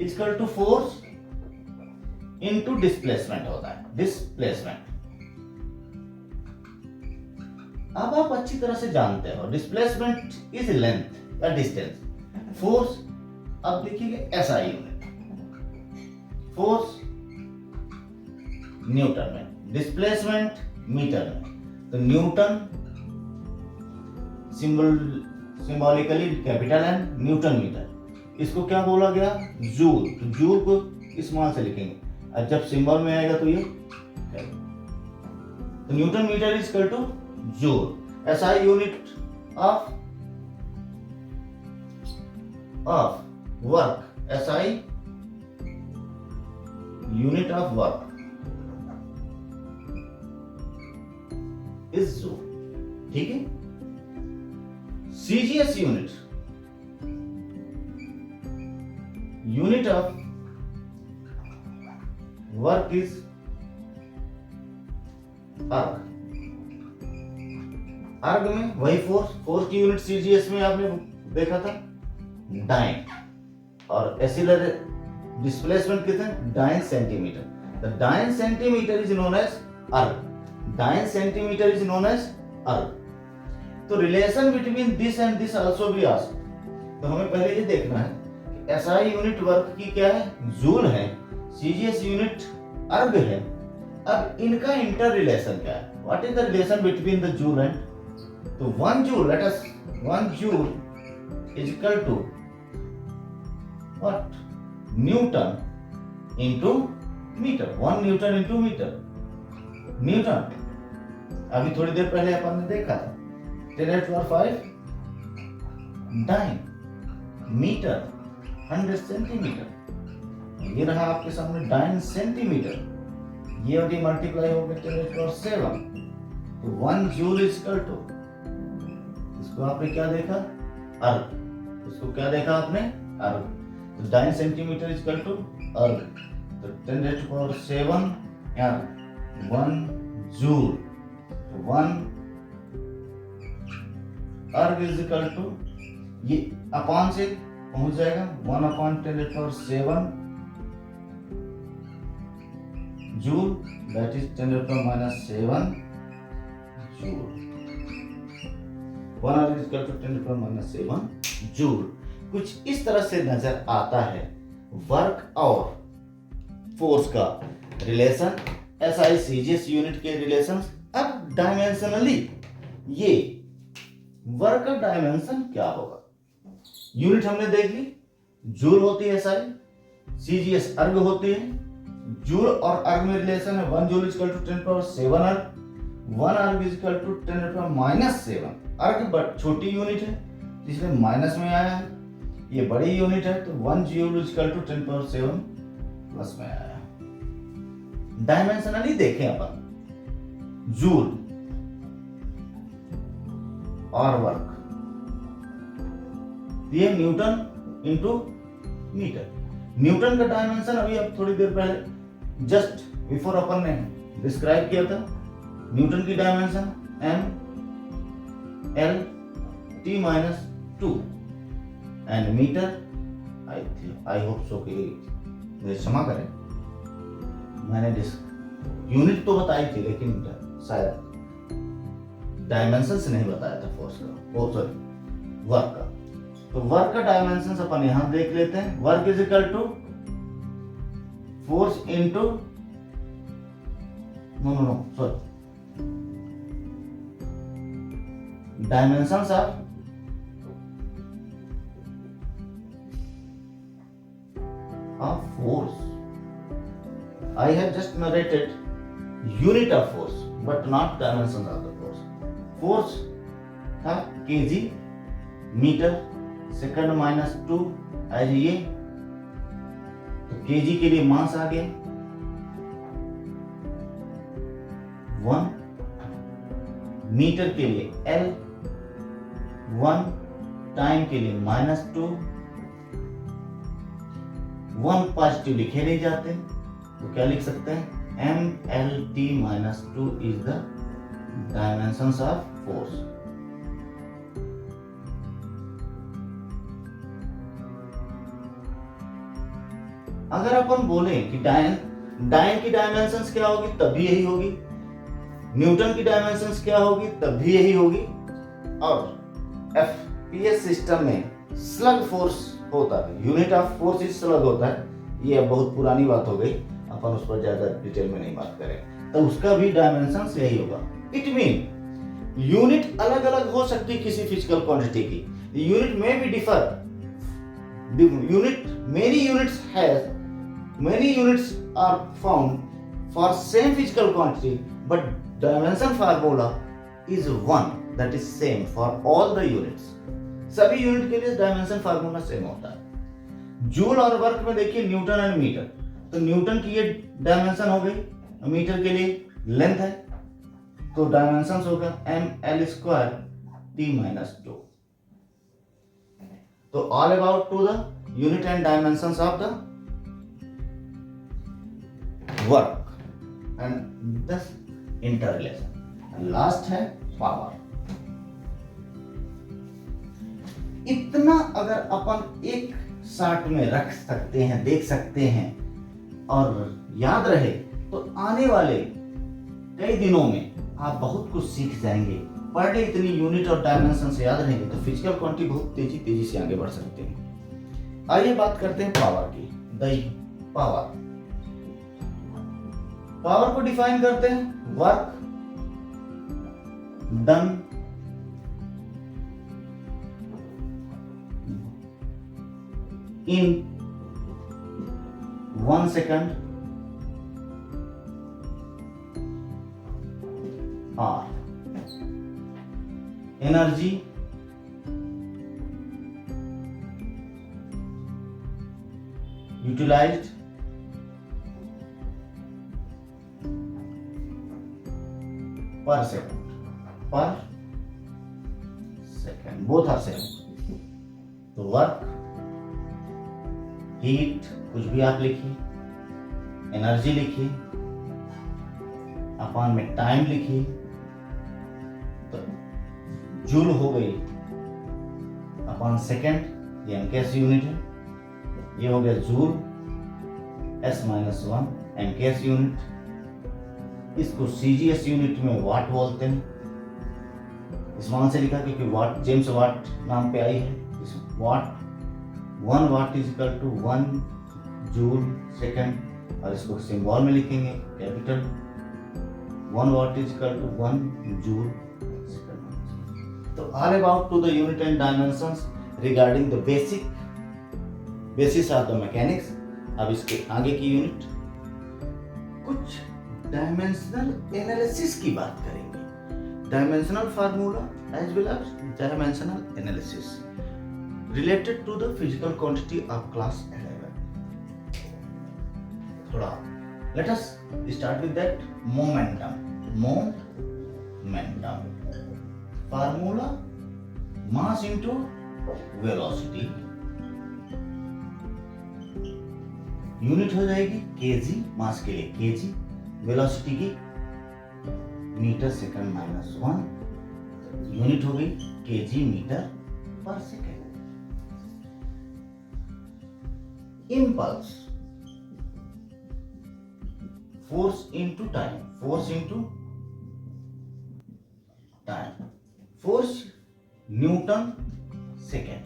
Equal to force into displacement होता है, displacement. अब आप अच्छी तरह से जानते हो डिस्प्लेसमेंट इज लेंथ या डिस्टेंस, फोर्स अब देखिएगा एसआई यूनिट, फोर्स न्यूटन में, डिस्प्लेसमेंट मीटर में। तो newton symbolically capital N, newton metre. इसको क्या बोला गया? जूल। तो जूल को स्मॉल से लिखेंगे और जब सिंबल में आएगा तो ये, तो newton metre is equal to joule. SI unit of work, SI unit of work is joule. ठीक है। CGS unit of work is erg. Erg में वही फोर्स की यूनिट सीजीएस में आपने देखा था डाइन, और एसिलर डिस्प्लेसमेंट कितने? Dyne centimetre. The dyne centimetre is known as erg, dyne centimetre is known as erg. तो relation between this and this also be asked. तो हमें पहले ये देखना है कि एसआई यूनिट वर्क की क्या है? जूल है, सीजीएस यूनिट अर्ग है। अब इनका इंटर रिलेशन क्या है? What is the relation between the joule and, तो 1 joule, let us 1 joule is equal to what? Newton into metre, 1 newton into metre. Newton अभी थोड़ी देर पहले अपन ने देखा था 10⁵ डाइन, मीटर 100 सेंटीमीटर। ये रहा आपके सामने डाइन सेंटीमीटर, ये वाली मल्टीप्लाई हो गया 10⁷। तो 1 जूल इज इक्वल टू, इसको आपने क्या देखा? अर्ग। इसको क्या देखा आपने? अर्ग। तो dyne centimetre is equal to erg. तो 10⁷ या 1 joule, 1 erg is equal to, ये अपॉन से पहुंच जाएगा 1/10⁷ joule, that is 10⁻⁷ joule. 1 erg is equal to 10⁻⁷ joule. कुछ इस तरह से नजर आता है वर्क और फोर्स का रिलेशन, एसआई सीजीएस यूनिट के रिलेशन। अब डायमेंशनली ये वर्क का डायमेंशन क्या होगा? यूनिट हमने देख ली, जूल होती है एसआई, सीजीएस अर्ग होती है। जूल और अर्ग में रिलेशन है 1 जूल इज इक्वल टू 10⁻⁷ अर्ग, 1 अर्ग इज इक्वल टू 10⁻⁷। अर्ग बट छोटी यूनिट है इसलिए माइनस में आया है, ये बड़ी यूनिट है तो 1 joule is equal to 10⁻⁷ plus में आया। डायमेंशनली देखें अपन, जूल और वर्क, ये न्यूटन इनटू मीटर। न्यूटन का डायमेंशन अभी अब थोड़ी देर पहले जस्ट बिफोर अपन ने डिस्क्राइब किया था। न्यूटन की dimension m l t-2 and metre I hope so कि मुझे क्षमा करें, मैंने यूनिट तो बताई थी लेकिन शायद डायमेंशन नहीं बताया था फोर्स का, ओ सॉरी वर्क का। तो वर्क का डायमेंशन अपन यहां देख लेते हैं। Work is equal to force into, no sorry, dimensions of force. I have just narrated unit of force but not dimensions of the force. Force था kg मीटर सेकंड -2 एज ये, तो kg के लिए मास आ गया 1, मीटर के लिए L 1, time के लिए -2, 1 पॉजिटिव लिखे नहीं जाते तो क्या लिख सकते हैं? MLT-2 is the dimensions of force. अगर अपन बोले कि डाइन की डायमेंशंस क्या होगी, तब भी यही होगी। न्यूटन की डायमेंशंस क्या होगी, तब भी यही होगी। और एफपीएस सिस्टम में स्लग फोर्स होता है, unit of force is slug होता है। ये अब बहुत पुरानी बात हो गई, अपन उस पर ज्यादा डिटेल में नहीं बात करें। तो उसका भी डायमेंशंस यही होगा। इट मीन यूनिट अलग अलग हो सकती है किसी फिजिकल क्वांटिटी की। यूनिट में भी differ, many units are found for same physical quantity, but dimension formula is one that is same for all the units. सभी यूनिट के लिए डायमेंशन फार्मूला सेम होता है। जूल और वर्क में देखिए न्यूटन एंड मीटर, तो न्यूटन की ये डायमेंशन हो गई, मीटर के लिए लेंथ है, तो डायमेंशन होगा ml² t-2। तो all about to the unit and dimensions of the work and this interrelation. Last है पावर। इतना अगर अपन एक शॉट में रख सकते हैं, देख सकते हैं और याद रहे, तो आने वाले कई दिनों में आप बहुत कुछ सीख जाएंगे। पर डे इतनी यूनिट और डायमेंशन से याद रहेंगे तो फिजिकल क्वांटिटी बहुत तेजी से आगे बढ़ सकते हैं। आइए बात करते हैं पावर की। द पावर, पावर को डिफाइन करते हैं work done in 1 second or energy utilized per second, both are same। तो वर्क, हीट, कुछ भी आप लिखिए, एनर्जी लिखिए, अपॉन में टाइम लिखिए, तो जूल हो गई अपॉन सेकेंड, ये एमकेएस यूनिट है। ये हो गया जूल S-1 एमकेएस यूनिट। इसको सीजीएस यूनिट में वाट बोलते हैं। इस मान से लिखा क्योंकि वाट जेम्स वाट नाम पे आई है। इस watt 1 watt is equal to 1 joule second, और इसको सिंबल में लिखेंगे capital 1 watt is equal to 1 joule second. तो all about to the unit and dimensions regarding the basis of the mechanics. अब इसके आगे की यूनिट, कुछ डायमेंशनल एनालिसिस की बात करेंगे। Dimensional formula as well as dimensional analysis related to the physical quantity of class 11. थोड़ा let us start with that momentum formula, mass into velocity, unit हो जाएगी kg, मास के लिए kg, वेलोसिटी की मीटर सेकंड -1, यूनिट हो गई kg metre पर second. Impulse, force into time, force Newton second।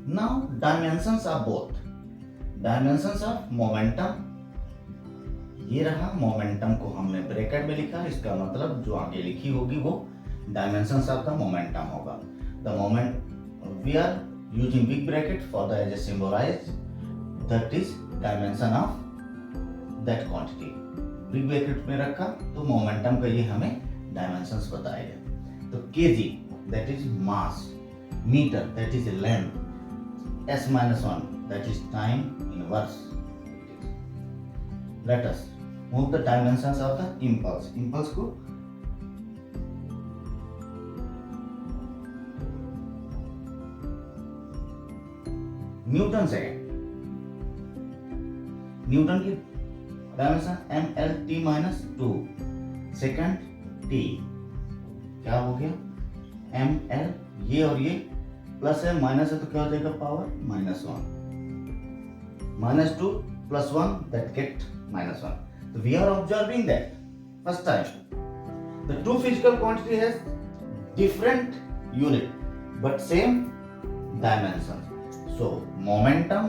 Now dimensions of both, dimensions of momentum, ये रहा मोमेंटम को हमने ब्रैकेट में लिखा, इसका मतलब जो आगे लिखी होगी वो डायमेंशंस ऑफ द मोमेंटम होगा। The moment we are using big bracket for the as a symbolize, that is dimension of that quantity। big bracket में रखा तो मोमेंटम का ये हमें डायमेंशंस बताएगा। तो kg that is mass, meter that is length, S-1 that is time inverse। Let us move the dimensions of the impulse। impulse को Newton second, Newton की डायमेंशन mL/t-2 सेकेंड t, क्या हो गया mL, ये और ये प्लस है minus है तो क्या हो जाएगा power -1, -2 + 1 that get -1. So we are observing that first time the two physical quantity has different unit but same dimensions. So momentum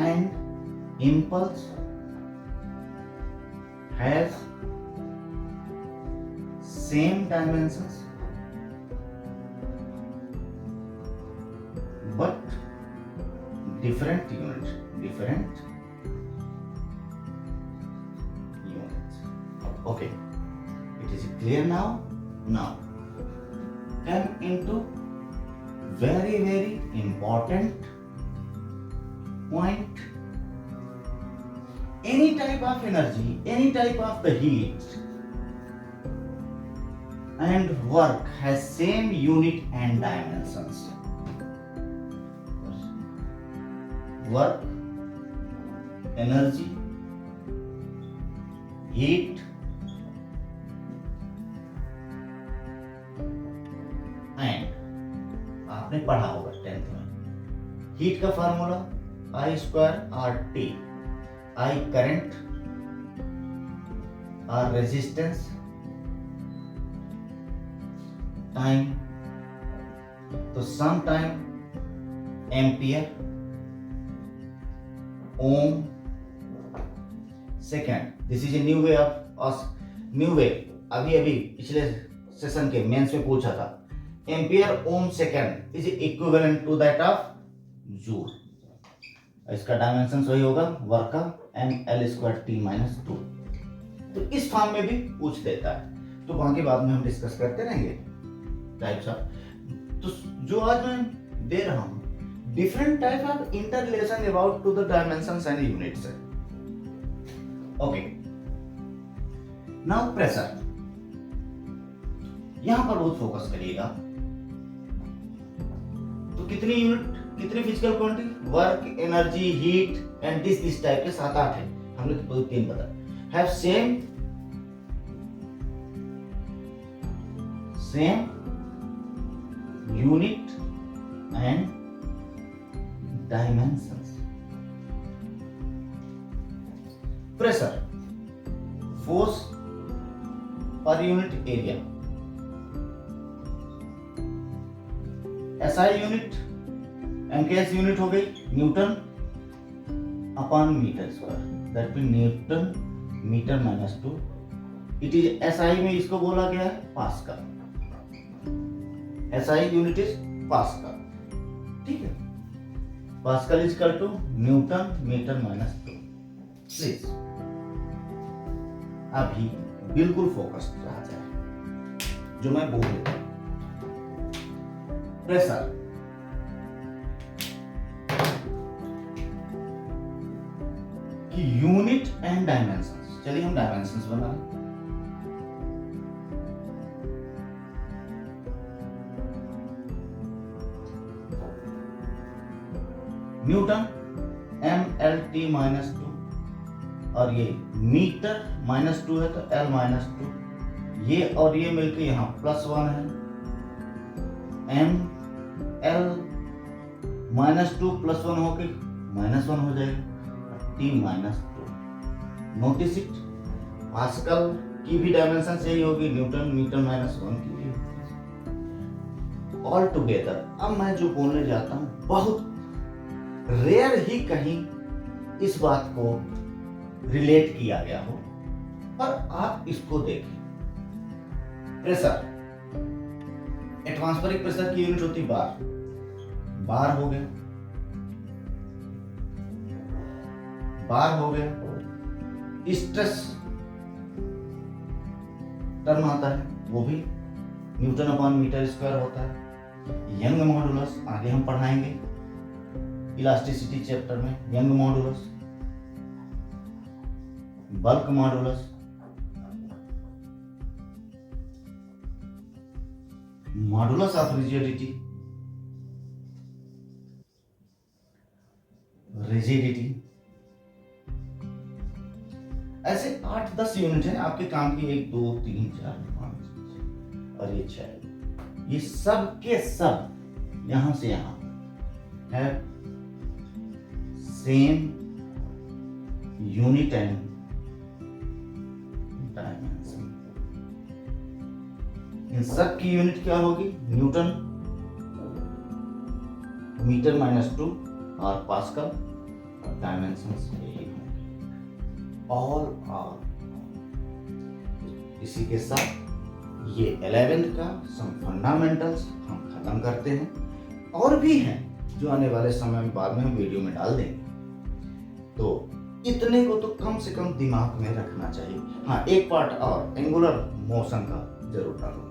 and impulse has same dimensions but different units. Okay, it is clear now. Now come into very important point. Any type of energy, any type of the heat and work has same unit and dimensions. Work, energy, heat and आपने पढ़ा होगा 10th में heat का formula I²RT. I current, R resistance, time तो some time ampere, ohm, second. This is a new way of new way. अभी पिछले session के mains में पूछा था. Ampere ohm second is equivalent to that of joule. इसका dimension वही होगा वर्क का mL²T-2. तो इस फॉर्म में भी पूछ देता है. तो वहां के बाद में हम डिस्कस करते रहेंगे टाइप्स ऑफ. तो जो आज मैं दे रहा हूं different type of interrelation about to the dimensions and units है. Okay, now pressure. यहां पर बहुत फोकस करिएगा. तो कितनी यूनिट, कितनी physical quantity, work, energy, heat and this type के 7-8 है. हमने तो 3 बता. Have same unit and dimensions. Pressure, force per unit area. SI unit, MKS unit हो गई newton upon metre square. That mean newton metre -2. It is SI में इसको बोला गया है pascal. SI unit is pascal. ठीक है, pascal is equal to newton metre -2. Please अभी बिल्कुल फोकस रहा जाए जो मैं बोल रहा हूं. प्रेशर, की यूनिट एंड डायमेंशंस. चलिए हम डायमेंशंस बना रहे. न्यूटन mL/T-2 और ये मीटर -2 है तो L-2. ये और ये मिलके यहाँ +1 है. mL-2 +1 होके -1 हो जाएगा. T-2. नोटिस इट, पास्कल की भी डायमेंशन यही होगी, न्यूटन मीटर -1 की भी. ऑल टुगेदर अब मैं जो बोलने जाता हूं बहुत रेयर ही कहीं इस बात को रिलेट किया गया हो, पर आप इसको देखें. प्रेशर, एटमॉस्फेरिक प्रेशर की यूनिट होती बार. बार हो गया, बार हो गया. स्ट्रेस टर्म आता है वो भी न्यूटन अपॉन मीटर स्क्वायर होता है. यंग मॉडुलस आगे हम पढ़ाएंगे इलास्टिसिटी चैप्टर में. Young modulus, bulk modulus, modulus of rigidity, rigidity. ऐसे 8-10 यूनिट हैं आपके काम की. 1 2 3 4 5. और ये 6, ये सब के सब यहां से यहां है सेम यूनिट एंड डायमेंशन। इन सब की यूनिट क्या होगी? न्यूटन, मीटर -2 और पास्कल, और डायमेंशंस यही होंगे। All are. इसी के साथ ये 11th का सम फंडामेंटल्स हम खत्म करते हैं। और भी हैं जो आने वाले समय में बाद में हम वीडियो में डाल देंगे। तो इतने को तो कम से कम दिमाग में रखना चाहिए। हाँ, एक पार्ट और एंगुलर मोशन का जरूर डालो।